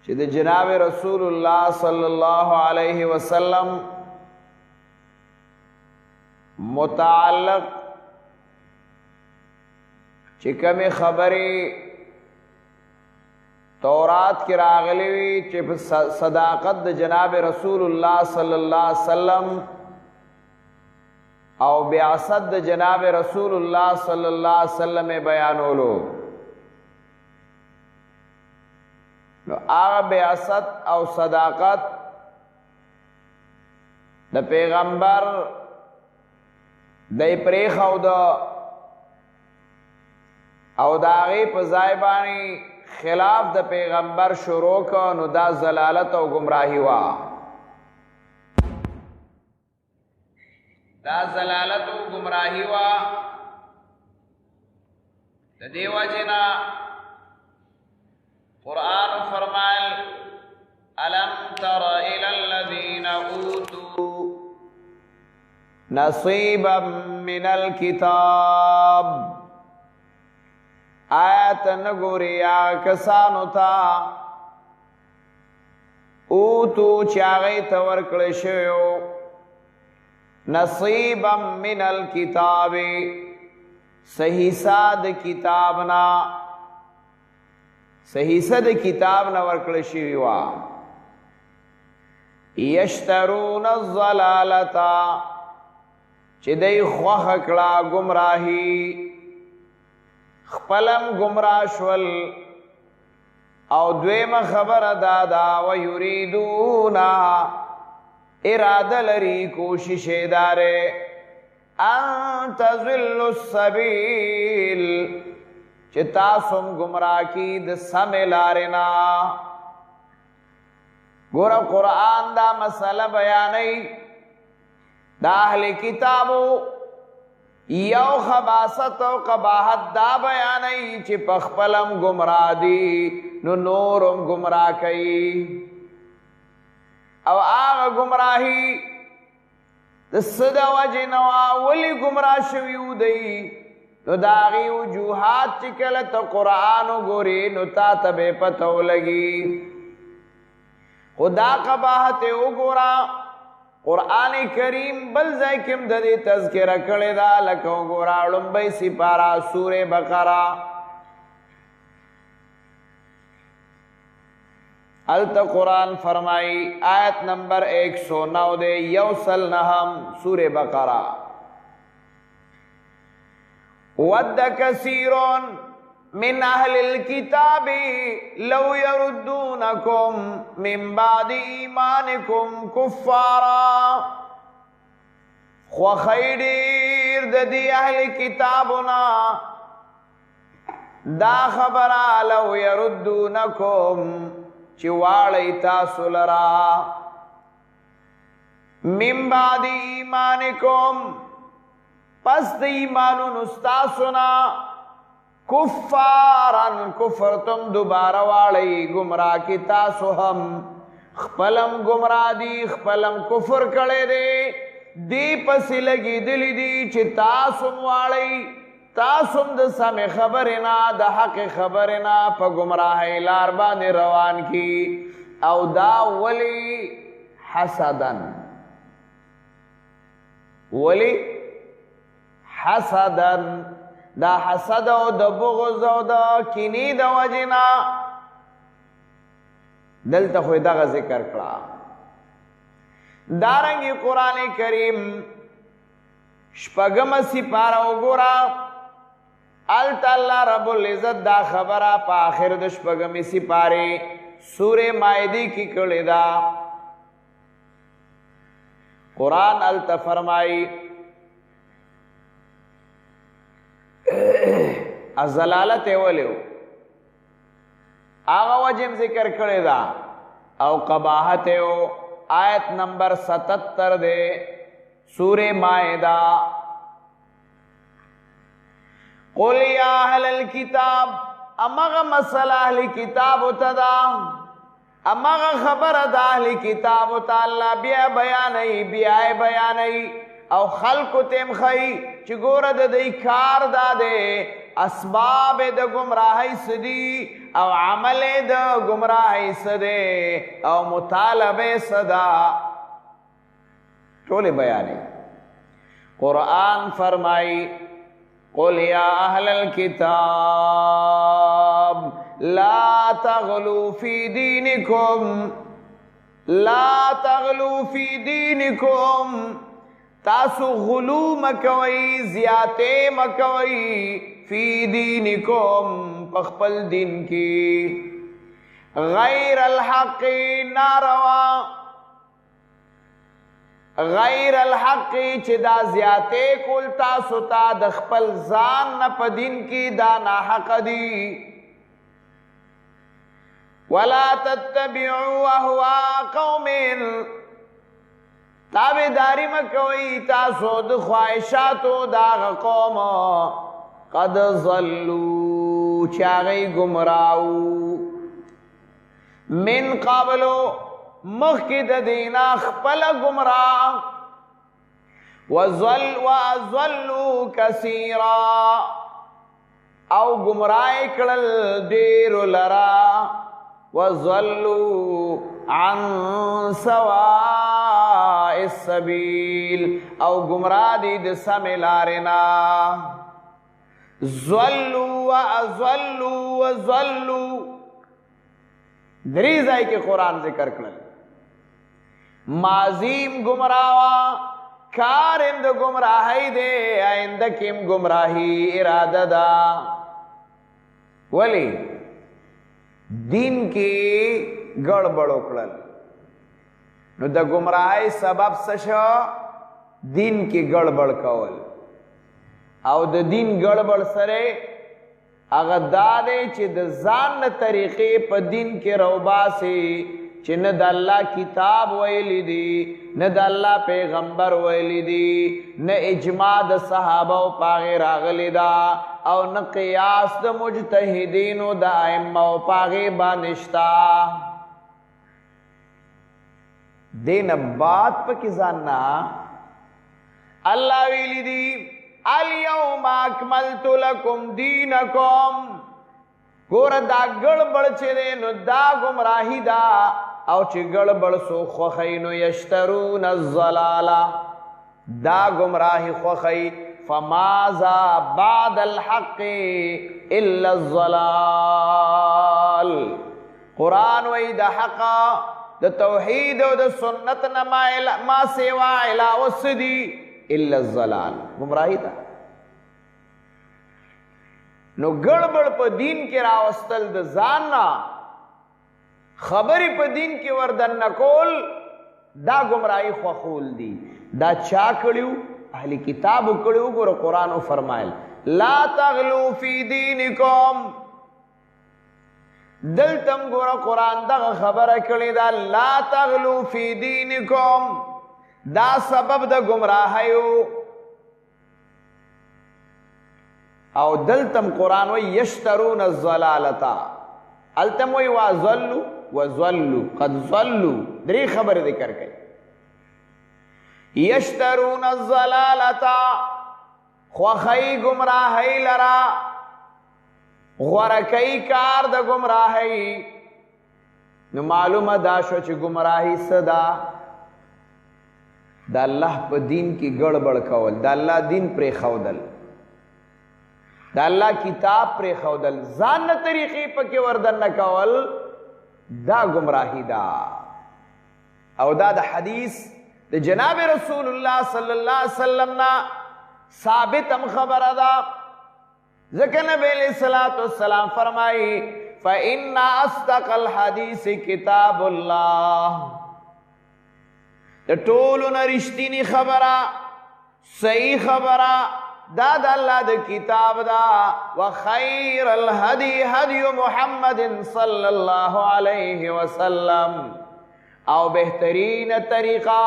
چې د جناب رسول الله صلی الله علیه وسلم متعلق چې کومې خبرې تورات کې راغلي وي چې په صداقت د جناب رسول الله صلی الله علیه وسلم او بعثت د جناب رسول الله صلی الله علیه وسلم بیانولو، نو هغه بعثت او صداقت د پیغمبر د پریخو د او د هغې په ځای باندې خلاف د پیغمبر شروع کو، نو دا ضلالت او گمراهی وا. دا ضلالت او گمراهی وا. د دې وجنا قرآن فرمایل الم تر الى الذين اوتوا نصيبا من الكتاب، آیت نگوریا کسانو تا اوتو چاگئی تور کلشیو نصیبا من الکتاب، صحیحہ د کتابنا، صحیحہ د کتابنا ورکلشیو یشترون الضلالتا چی دی خوخ کلا گمراہی، خپلم گمراه شول، او دویم خبر دادا و یریدونا اراده لري کوشش داره ان تزل السبیل چې تاسو گمراه کی د سم لارنا. ګور قرآن دا مسله بیانای دا اهل کتابو یو خباست او قباحت دا بیانای چې پخپلم گمراه دی نو نورم گمراه کئی، او آغا گمراهی د صدا وجنوا ولی گمراه شویو دی نو داغی وجوهات چکلت قرآنو گوری نو تا تبه پتو لگی. خدا قباحت او گورا قرآن کریم بل ذائکم دا دی تذکرہ کردی دا لکو گورا لنبی سپارا سور بقرہ التا قرآن فرمائی آیت نمبر 109 دے یوصل نہم سور بقرہ ود کثیرون من اہل الكتاب لو یردونکم من بعد ایمانکم کفارا، خوخیدیر دی اہل کتابنا دا خبرا لو یردونکم چوالی تاسو لرا من بعد ایمانکم پس دی ایمانو نستاسونا کفارن کفر تم دوبارہ والی گمراہ کی تاسو ہم خپلم گمراہ دی خپلم کفر کڑے دے دی پسی لگی دلی دی چی تاسم والی تاسم د سم خبرنا د حق خبرنا پا گمراہ لاربان روان کی او دا ولی حسدن ولی حسدن دا حسد او د بغض او د کینی د وجنا دلته خو دا ذکر کړه. دارنګي قران کریم شپږم سپاره وګورا الله رب العزت دا خبره په اخر د شپږم سپاره سوره مائده کې کړه دا قران فرمایي ازلالت ولیو آغا وجم ذکر کرے دا او قباحت او آیت نمبر 77 دے سور مائدہ قل یا اہل الكتاب امغا مسئلہ اہل کتاب تدا امغا خبر دا اہل کتاب تا اللہ بیا بیانی او خلق تیم خی چی گورد دی کار دا دے اسباب دا گمراہی سدی او عمل د گمراهی سده او مطالبه صدا ټول بیانې. قرآن فرمائی قل یا اہل الكتاب لا تغلو فی دینکم لا تغلو فی دینکم تاسو غلو مکوئی زیاتے مکوئی فی دینکم پخپل دین کی غیر الحق ناروا غیر الحق چې دا زیاتے کول تاسو تا د خپل ځان نه په دین کې دا ناحق دي. ولا تتبعوا اهواء قوم تابعداري مکوئ تاسو د خواهشاتو دا قوم قد ضلوا چې هغوی گمراهو من قبلو مخکې د دینا خپل گمراه وضلوا کثیرا او گمراه کړل ډېرو لرا وضلوا عن سواء السبیل او گمراه دي د سمې لارې نه. ضلوا وضلوا درې ځای کې قرآن ذکر کړل. ماضیم گمراہا کارم د گمراہی دے آئندہ کم گمراہی ارادہ دا ولی دین کی گڑبڑ اکڑل نو د گمراہی سبب سشا دین کی گڑبڑ کول او د دین گڑبڑ سرے اغا دادے چی د زان طریقے پا دین کے روبا سے چې نه د الله کتاب ویلی دی نه د الله پیغمبر ویلی دی نه اجماع د صحابه او پاغه راغلی دا او نه قیاس د مجتهدینو د ائمه او پاغه باندې شتا. دین بات پکې ځاننا الله ویلی دی الیوم اکملت لکم دینکم. ګور دا ګړبړ چې دی نو دا گمراهی دا او چې ګړبړ سو خوخی نو یشترون الضلالا دا گمراهی خوخی فماذا بعد الحق الا الضلال. قرآن وی دا حق دا توحید و دا سنت ما سوا علاوه سدی الا الضلال گمراهی دا. نو گڑبڑ پا دین کی راوستل د زاننا خبری پا دین کی وردن نکول دا گمراہی خوخول دی. دا چا کڑیو اہلی کتابو کڑیو گورو قرآنو فرمائل لا تغلو فی دینکم. دلتم گورو قرآن دا خبر کڑی دا لا تغلو فی دینکم دا سبب دا گمراہیو او دلتم قرآن وی یشترون الضلالتا التم وی وضلوا قد ضلوا دری خبر ذکر کئی. یشترون الضلالتا خوخی گمراہی لرا غورکی کار دا گمراہی نو معلوم داشو چی گمراہی صدا دا اللہ پا دین کی گڑبڑ کول دا اللہ دین پری خودل دا اللہ کتاب پر خودل زان طریقی پکی وردن نکول دا گمراہی دا. او دا دا حدیث دا جناب رسول اللہ صلی اللہ علیہ وسلم نا ثابت ہم خبر دا ذکر نبی علیہ السلام فرمائی فَإِنَّ أَصْدَقَ الْحَدِيثِ كِتَابُ اللَّهِ. دا ټولنا رشتینی خبرہ صحیح خبرہ دا دا اللہ دا کتاب دا وخیر الہدی ہدی محمد صلی اللہ علیہ وسلم او بہترین طریقہ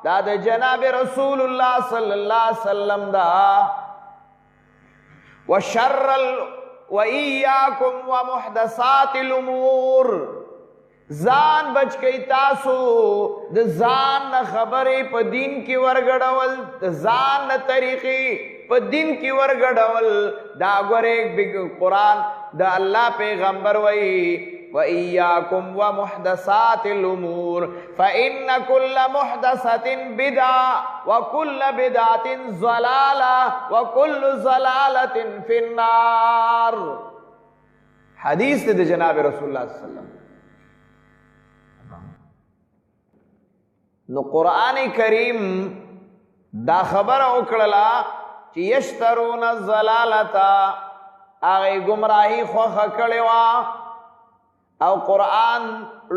دا دا جناب رسول اللہ صلی اللہ علیہ وسلم دا وشر وإياكم ومحدثات الامور زان بچ کئی تاسو د زان خبری پا دین کی ورگڑول د زان طریقی پا دین کی ورگڑول دا گور ایک قرآن دا اللہ پیغمبر وئی وَإِيَّاكُمْ وَمُحْدَثَاتِ الْأُمُورِ فَإِنَّ كُلَّ مُحْدَثَةٍ بِدْعَةٌ وَكُلَّ بِدْعَةٍ ضَلَالَةٌ وَكُلُّ ضَلَالَةٍ فِي النَّارِ. حدیث دے جناب رسول اللہ صلی اللہ علیہ وسلم. نو قرآن کریم دا خبر اوکڑلا چی یشترون الضلالتا آغی گمراہی خوخ کڑوا او قرآن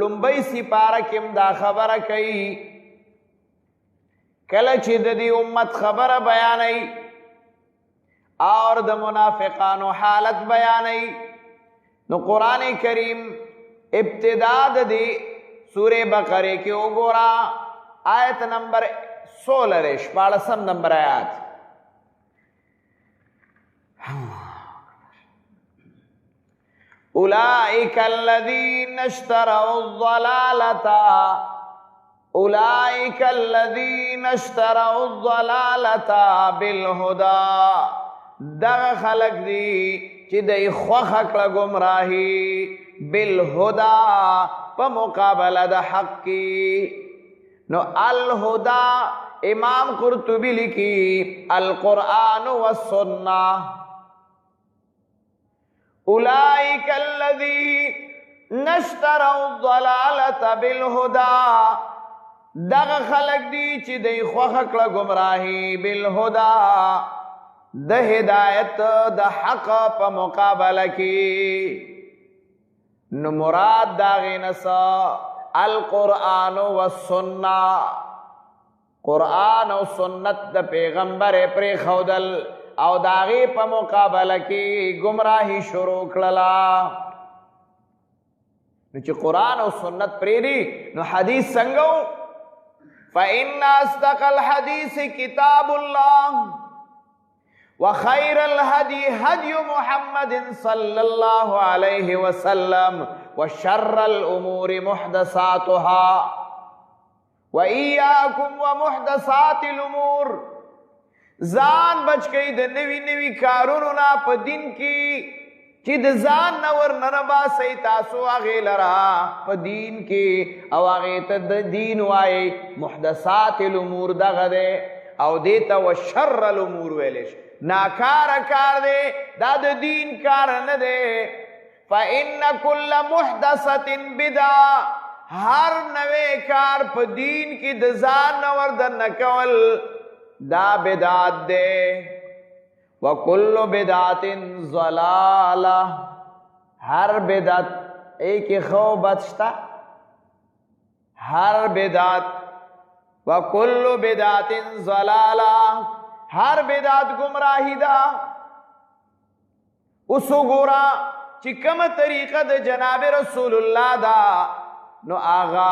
لنبی سپارکم دا خبر کئی کل چی دی امت خبر بیانی اور دا منافقانو حالت بیانی. نو قرآن کریم ابتداد دی سورہ بقرے کی اگورا آیت نمبر 16 14 نمبر آیات. اولئک الذین اشتروا الضلالتا اولئک الذین اشتروا الضلالتا بالہدا. دغ خلق دی چی دی خوخ اکلا گمراہی بالہدا پا مقابلہ دا حق کی. نو الہدا امام قرطبی لکی القرآن والسنہ. اولئک الذین اشتروا الضلالة بالہدا دغ خلق دی چی دی خوخ اکلا گمراہی بالہدا دا ہدایت دا حق پا مقابلہ کی. نو مراد داغی نسا القرآن والسنہ قرآن و سنت دا پیغمبر پر خودل او داغی پا مقابلہ کی گمراہی شروع کللا. نو چی قرآن و سنت پریدی نو حدیث سنگو فَإِنَّ أَصْدَقَ الْحَدِيثِ كِتَابُ اللَّهِ وَخَيْرَ الْهَدِي هَدْيُ مُحَمَّدٍ صَلَّى اللَّهُ عَلَيْهِ وَسَلَّمَ وَشَرَّ الْأُمُورِ مُحْدَثَاتُهَا وَإِيَّاكُمْ وَمُحْدَثَاتِ الْأُمُورِ. زان بچ کئی دا نوی نوی کارونونا پا دین کی چی دا زان نور ننبا سی تاسو آغی لرا پا دین کی او آغی تا دا دین وائی محدثات الامور دا غدے او دیتا و شر الامور ویلش ناکار کار دے دا دا دین کار ندے. فَإِنَّ كُلَّ مُحْدَثَةٍ بِدْعَةٍ ہر نوے کار پا دین کی دا زان نور دا نکول دا بدعات دے. وَكُلُّ بِدْعَةٍ ضَلَالَةٍ ہر بدعت ایک خو بچتا ہر بدعت. وَكُلُّ بِدْعَةٍ ضَلَالَةٍ ہر بدعت گمراہی دا. اسو گورا چکم طریقہ دا جناب رسول اللہ دا نو آغا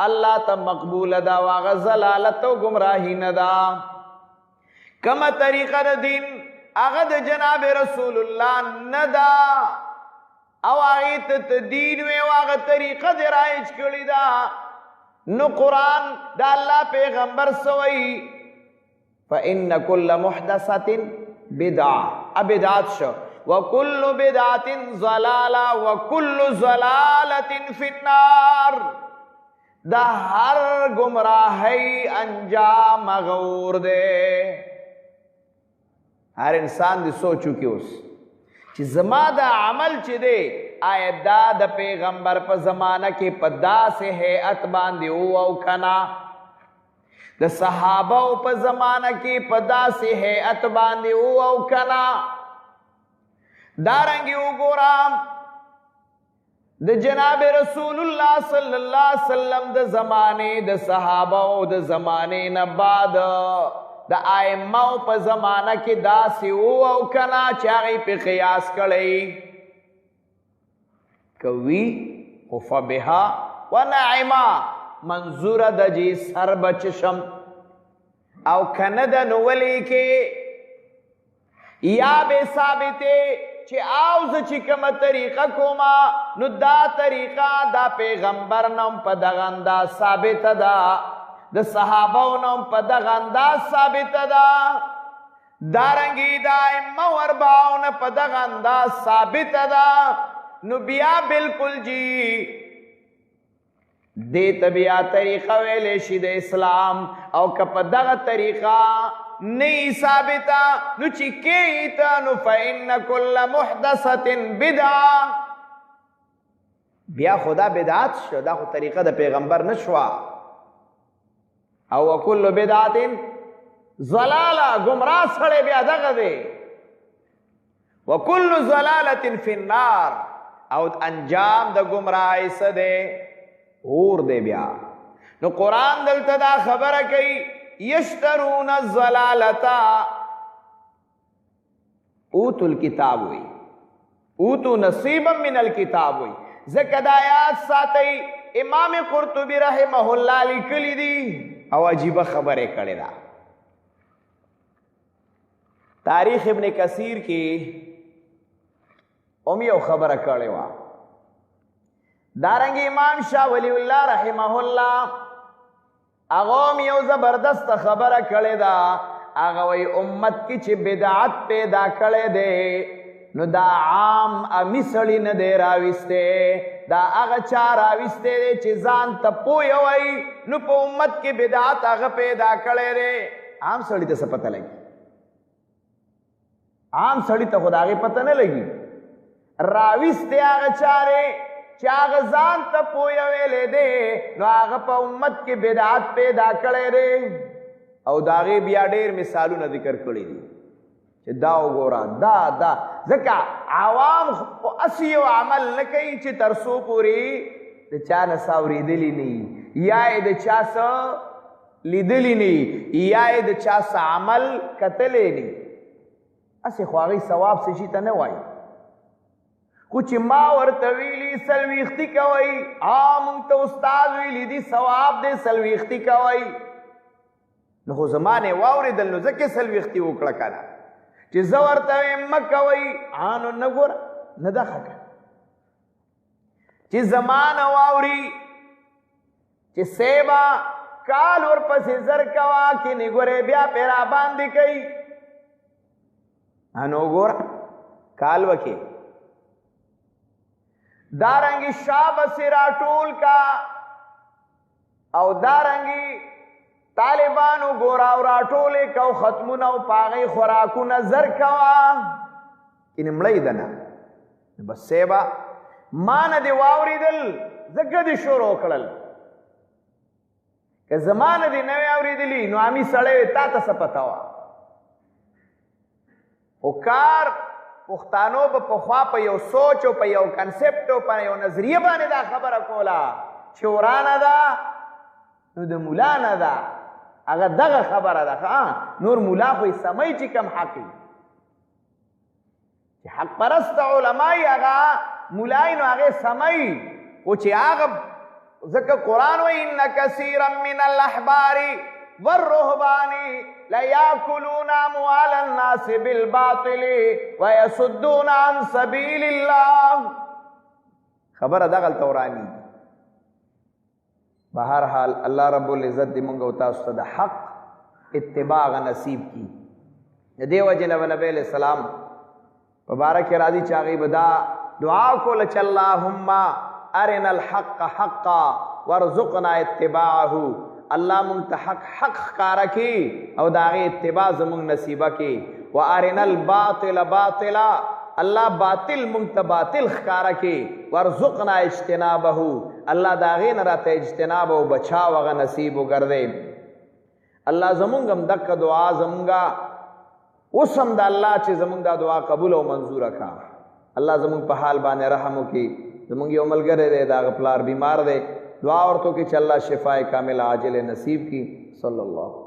اللہ تا مقبول دا واغا ضلالت و گمراہی ندا. کم طریقہ دا دین آغا دا جناب رسول اللہ ندا او آغیت تا دین وی واغا طریقہ دا رائج کری دا. نو قرآن دا اللہ پیغمبر سوئی فَإِنَّ كُلَّ مُحْدَثَةٍ بِدْعَةٍ ابدعات شو وَكُلُّ بِدْعَةٍ ضَلَالَةٍ وَكُلُّ ضَلَالَةٍ فِي النَّارِ. دا ہر گمراہی انجام مغور دے. ہر انسان دی سوچو کی اس چی زما دا عمل چی دے آئے دا پیغمبر پا زمانہ کی پا دا سے حیعت باندی او کنا دا صحابہ پا زمانہ کی پا دا سے حیعت باندی او کنا. دارنگی او گورام دا جناب رسول اللہ صلی اللہ علیہ وسلم دا زمانے دا صحابہ دا زمانے نباد دا آئمہ پا زمانہ کی دا سی او کنا چاگی پی قیاس کڑی کوئی خفبہا و نعمہ منظور دا جی سر بچشم او کند نولی کے یا بے ثابتے چی آوز چی کم طریقہ کوما نو دا طریقہ دا پیغمبر نم پا دغندا ثابت دا دا صحابہ نم پا دغندا ثابت دا دارنگی دا ائمہ و اربعون پا دغ انداز ثابت دا نو بیا بالکل جی دیتا بیا طریقہ ویلے شید اسلام او کپا دغ طریقہ نئی ثابتا نو چکیتا نو فإن کل محدثت بدعا بیا خدا بدعات شو دا خود طریقہ دا پیغمبر نشوا او وکل بدعات ضلالہ گمراہ سڑے بیا دغ دے وکل ضلالت فی النار او انجام دا گمراہ سدے اور دے بیا نو قرآن دلتا دا خبر کئی یشترون الضلالتا اوتو الکتاب ہوئی اوتو نصیبا من الکتاب ہوئی زکد آیات ساتی امام قرطبی رحمہ اللہ لکلی دی او عجیب خبریں کڑی دا تاریخ ابن کثیر کی امیو خبر کڑی وا دارنگی امام شاہ ولی اللہ رحمہ اللہ اغام یو زبردست خبر کڑی دا اغوی امت کی چی بدعات پیدا کڑی دے نو دا عام امیسلی ندے راوستے دا اغا چا راوستے دے چی زان تا پویوئی نو پا امت کی بدعات اغا پیدا کڑی دے عام سڑی تا سا پتہ لگی عام سڑی تا خود آگے پتہ نہ لگی راوستے آغا چارے چی آغا زان تا پویوئی لے دے نو آغا پا امت کی بدعات پیدا کڑی دے او داغے بیا دیر مثالو نا ذکر کڑی دی چی داو گورا دا ذکا عوام اسی و عمل نکی چی ترسو پوری دا چا نساوری دلی نی یا دا چا سا لیدلی نی یا دا چا سا عمل کتلے نی اسی خواغی ثواب سے شیطا نوائی کچھ ما ورطویلی سلویختی کوئی آمونتا استاذ ویلی دی ثواب دے سلویختی کوئی نخو زمانے واوری دلنو زکی سلویختی وکڑکانا چی زورتوی مکوی آنو نگور ندخکا چی زمان واوری چی سیبا کال ور پسی زرکوا کی نگورے بیا پیرا باندی کئی آنو گور کال وکی دارنگی شاب سرا ٹول کا او دارنگی طالبانو گوراو راٹولے کو ختمونو پاغی خوراکو نظر کوا کنی مڑی دنا بس سیبا مان دی واوری دل زگدی شروع کڑل کہ زمان دی نوی آوری دلی نو آمی سڑے تا تا سپتاوا او کار پختانو با پخوا پا یو سوچو پا یو کنسپٹو پا یو نظریه بانی دا خبر کولا چورانا دا نو دا مولانا دا اگر دغه خبره ده نور مولا خو سمای چې کم حقی چې حق پرست علماء هغه مولای نو هغه سمای او چې هغه ذکر قرآن و ان کثیرا من الاحبار والرهبان ليأكلون اموال الناس بالباطل ويصدون عن سبيل الله خبر دغه تورانی بہرحال اللہ رب العزت دی منگو تاسو دا حق اتباع نصیب کی دیو جنب نبی علیہ السلام مبارک راضی چاگی بدا دعا کو لچ اللہم ارنا الحق حقا ورزقنا اتباعہو اللہ منگتا حق کارا کی او داغی اتباع زمونگ نصیبہ کی وارنا الباطل باطلا اللہ باطل منگتا باطل خکارا کی ورزقنا اجتنابہو اللہ داغین رات اجتناب و بچا وغا نصیب و گردے اللہ زمونگم دک دعا زمونگا اسم دا اللہ چی زمونگ دا دعا قبول و منظور رکھا اللہ زمونگ پہ حال بانے رحمو کی زمونگی عمل گرے دے دا غپلار بیمار دے دعا عورتوں کی چل اللہ شفاء کامل عاجل نصیب کی صلی اللہ